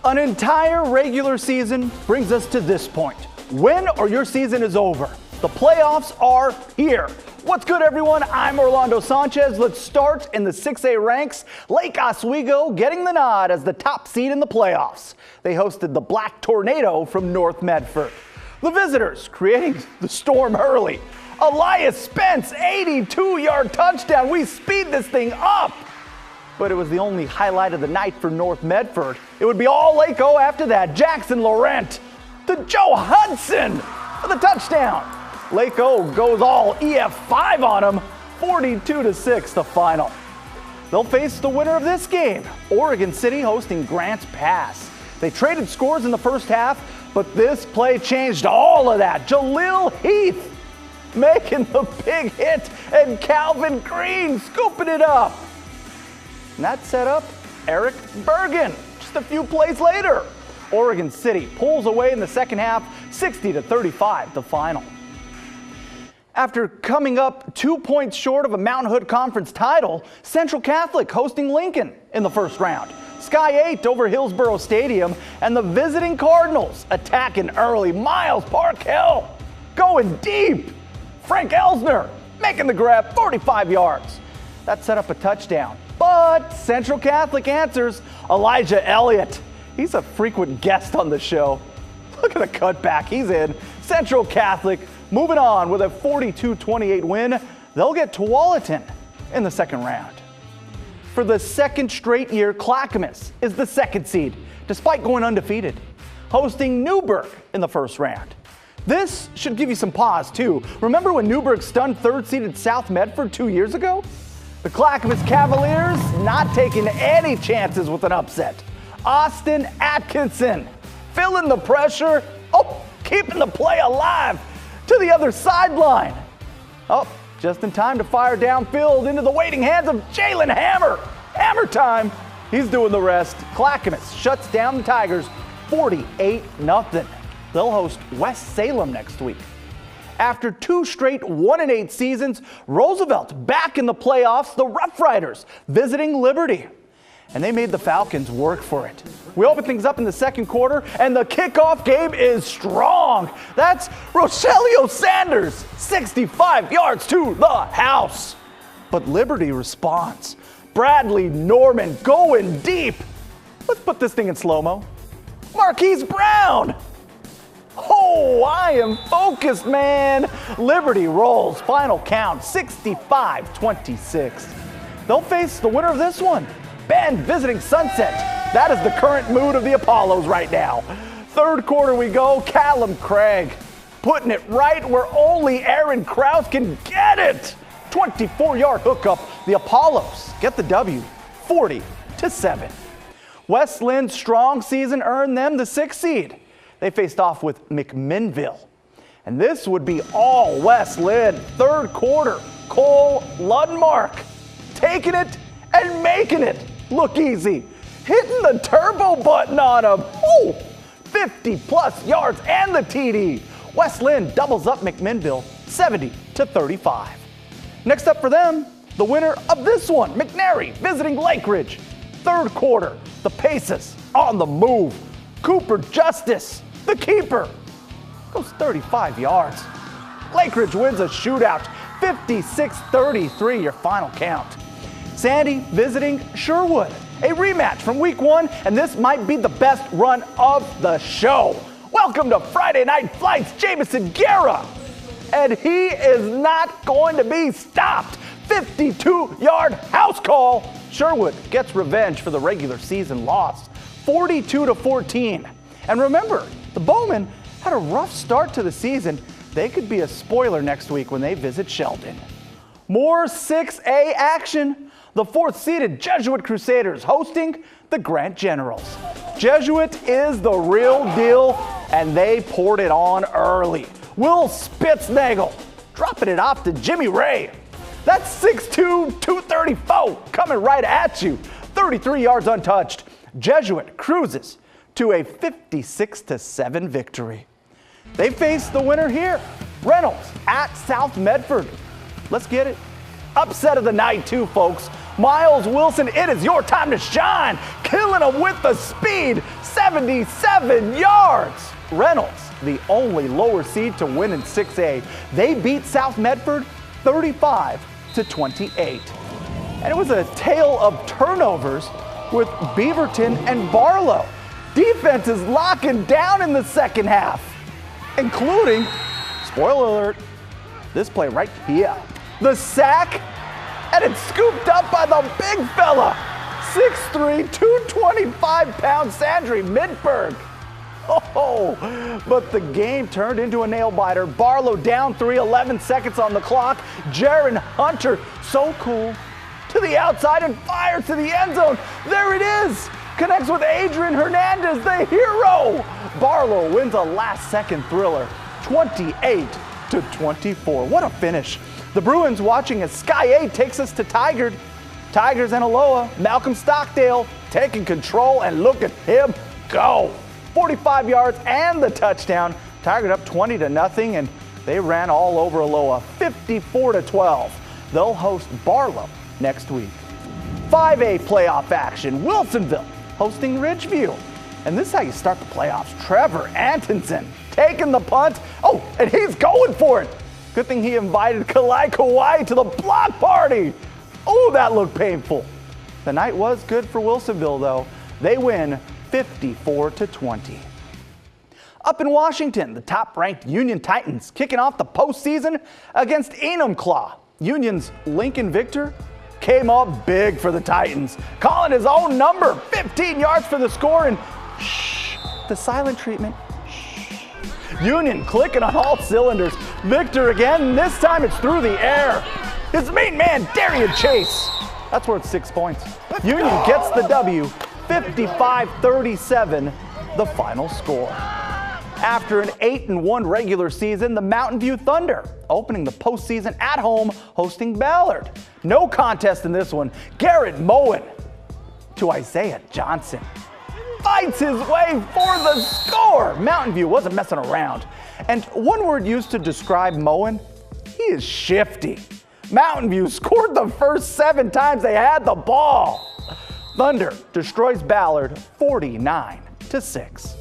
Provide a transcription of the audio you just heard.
An entire regular season brings us to this point. Win or your season is over. The playoffs are here. What's good, everyone? I'm Orlando Sanchez. Let's start in the 6A ranks. Lake Oswego getting the nod as the top seed in the playoffs. They hosted the Black Tornado from North Medford. The visitors creating the storm early. Elias Spence, 82-yard touchdown. We speed this thing up. But it was the only highlight of the night for North Medford. It would be all Lake O after that. Jackson Laurent to Joe Hudson for the touchdown. Lake O goes all EF5 on him, 42-6 the final. They'll face the winner of this game, Oregon City hosting Grants Pass. They traded scores in the first half, but this play changed all of that. Jaleel Heath making the big hit, and Calvin Green scooping it up. And that set up Eric Bergen just a few plays later. Oregon City pulls away in the second half, 60-35 the final. After coming up 2 points short of a Mountain Hood Conference title, Central Catholic hosting Lincoln in the first round. Sky 8 over Hillsborough Stadium, and the visiting Cardinals attacking early. Miles Parkell going deep. Frank Elsner making the grab, 45 yards. That set up a touchdown. But Central Catholic answers. Elijah Elliott, he's a frequent guest on the show. Look at the cutback, he's in. Central Catholic moving on with a 42-28 win. They'll get Tualatin in the second round. For the second straight year, Clackamas is the second seed, despite going undefeated, hosting Newburgh in the first round. This should give you some pause, too. Remember when Newburgh stunned third-seeded South Medford 2 years ago? The Clackamas Cavaliers not taking any chances with an upset. Austin Atkinson feeling the pressure, keeping the play alive to the other sideline. Just in time to fire downfield into the waiting hands of Jalen Hammer. Hammer time. He's doing the rest. Clackamas shuts down the Tigers 48-0. They'll host West Salem next week. After 2 straight 1-8 seasons, Roosevelt back in the playoffs, the Rough Riders visiting Liberty. And they made the Falcons work for it. We open things up in the second quarter, and the kickoff game is strong. That's Rogelio Sanders, 65 yards to the house. But Liberty responds. Bradley Norman going deep. Let's put this thing in slow-mo. Marquise Brown. I am focused, man. Liberty rolls. Final count, 65-26. They'll face the winner of this one. Bend visiting Sunset. That is the current mood of the Apollos right now. Third quarter we go. Callum Craig putting it right where only Aaron Krause can get it. 24-yard hookup. The Apollos get the W, 40-7. West Lynn's strong season earned them the 6th seed. They faced off with McMinnville. And this would be all West Lynn. Third quarter, Cole Lundmark taking it and making it look easy. Hitting the turbo button on him. 50-plus yards and the TD. West Lynn doubles up McMinnville 70-35. Next up for them, the winner of this one, McNary visiting Lake Ridge. Third quarter, the Paces on the move. Cooper Justice, the keeper, goes 35 yards. Lake Ridge wins a shootout, 56-33, your final count. Sandy visiting Sherwood, a rematch from week 1, and this might be the best run of the show. Welcome to Friday Night Flights, Jamison Guerra. And he is not going to be stopped. 52-yard house call. Sherwood gets revenge for the regular season loss, 42-14. And remember, the Bowmen had a rough start to the season. They could be a spoiler next week when they visit Sheldon. More 6A action. The 4th-seeded Jesuit Crusaders hosting the Grant Generals. Jesuit is the real deal, and they poured it on early. Will Spitznagel dropping it off to Jimmy Ray. That's 6'2", 234 coming right at you. 33 yards untouched. Jesuit cruises to a 56-7 victory. They face the winner here, Reynolds at South Medford. Let's get it. Upset of the night too, folks. Miles Wilson, it is your time to shine. Killing them with the speed, 77 yards. Reynolds, the only lower seed to win in 6A. They beat South Medford 35-28. And it was a tale of turnovers with Beaverton and Barlow. Defense is locking down in the second half, including, spoiler alert, this play right here. The sack, and it's scooped up by the big fella, 6'3", 225-pound Sandry Midberg. Oh, but the game turned into a nail-biter. Barlow down 3, 11 seconds on the clock. Jaron Hunter, so cool, to the outside and fires to the end zone. There it is. Connects with Adrian Hernandez, the hero. Barlow wins a last-second thriller, 28-24. What a finish. The Bruins watching as Sky A takes us to Tigard. Tigers and Aloha, Malcolm Stockdale taking control, and look at him go. 45 yards and the touchdown. Tigard up 20-0, and they ran all over Aloha, 54-12. They'll host Barlow next week. 5A playoff action, Wilsonville hosting Ridgeview. And this is how you start the playoffs. Trevor Antonson taking the punt. Oh, and he's going for it. Good thing he invited Kalai Kawhi to the block party. Oh, that looked painful. The night was good for Wilsonville, though. They win 54-20. Up in Washington, the top-ranked Union Titans kicking off the postseason against Enumclaw. Union's Lincoln Victor came up big for the Titans, calling his own number, 15 yards for the score, and shh, the silent treatment. Shh. Union clicking on all cylinders. Victor again, this time it's through the air. His main man, Darian Chase. That's worth 6 points. Union gets the W, 55-37, the final score. After an 8-1 regular season, the Mountain View Thunder opening the postseason at home, hosting Ballard. No contest in this one. Garrett Moen to Isaiah Johnson. Fights his way for the score. Mountain View wasn't messing around. And one word used to describe Moen, he is shifty. Mountain View scored the first 7 times they had the ball. Thunder destroys Ballard 49-6.